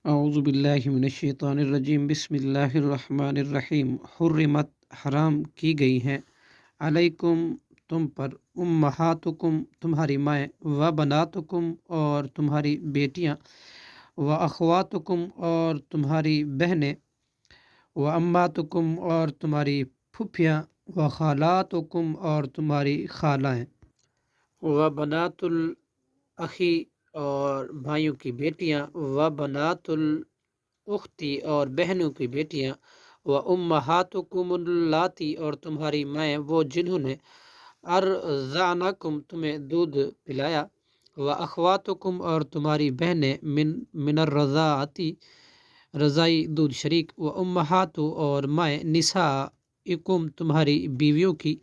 اعوذ باللہ من الشیطان الرجیم بسم اللہ الرحمن الرحیم حرمت حرام کی گئی ہیں علیکم تم پر امہاتکم تمہاری مائیں و بناتکم اور تمہاری بیٹیاں و اخواتکم اور تمہاری بہنیں و اماتکم اور تمہاری پھپھیاں و خالاتکم اور تمہاری خالائیں و بنات الاخی اور بھائیوں کی بیٹیاں و بنات الاختی اور بہنوں کی بیٹیاں و امہاتکم اللاتی اور تمہاری مائیں وہ جنہوں نے ارضعنکم تمہیں دودھ پلایا و اخواتکم اور تمہاری بہنیں من الرضاعتی رضائی دودھ شریک و امہات اور مائیں نسائکم تمہاری بیویوں کی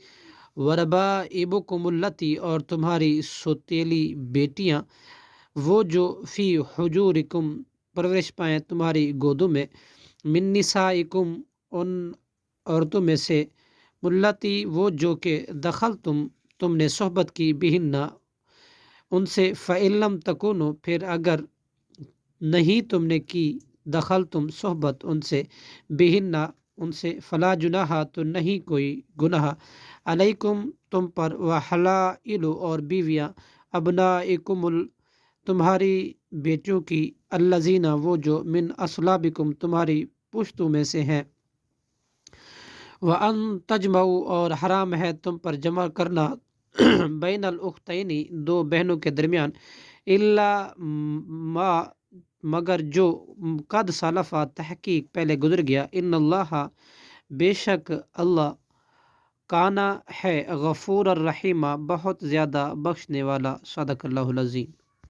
وربائبکم اللاتی اور تمہاری سوتیلی بیٹیاں وہ جو فی حجورکم پرورش پائیں تمہاری گودوں میں من نسائکم ان عورتوں میں سے اللاتی وہ جو کہ دخل تم نے صحبت کی بہنہ ان سے فإن لم تکونوا پھر اگر نہیں تم نے کی دخل تم صحبت ان سے بہنہ ان سے فلا جناح تو نہیں کوئی گناہ علیکم تم پر وحلائل اور بیویاں ابنائکم تمہاری بیٹیوں کی الذین وہ جو من اصلابکم تمہاری پشتوں میں سے ہیں وَأَن تجمعوا اور حرام ہے تم پر جمع کرنا بین الاختین دو بہنوں کے درمیان الا ما مگر جو قد سلفا تحقیق پہلے گزر گیا ان اللہ بے شک اللہ کانا ہے غفور الرحیم بہت زیادہ بخشنے والا صدق اللہ العظیم۔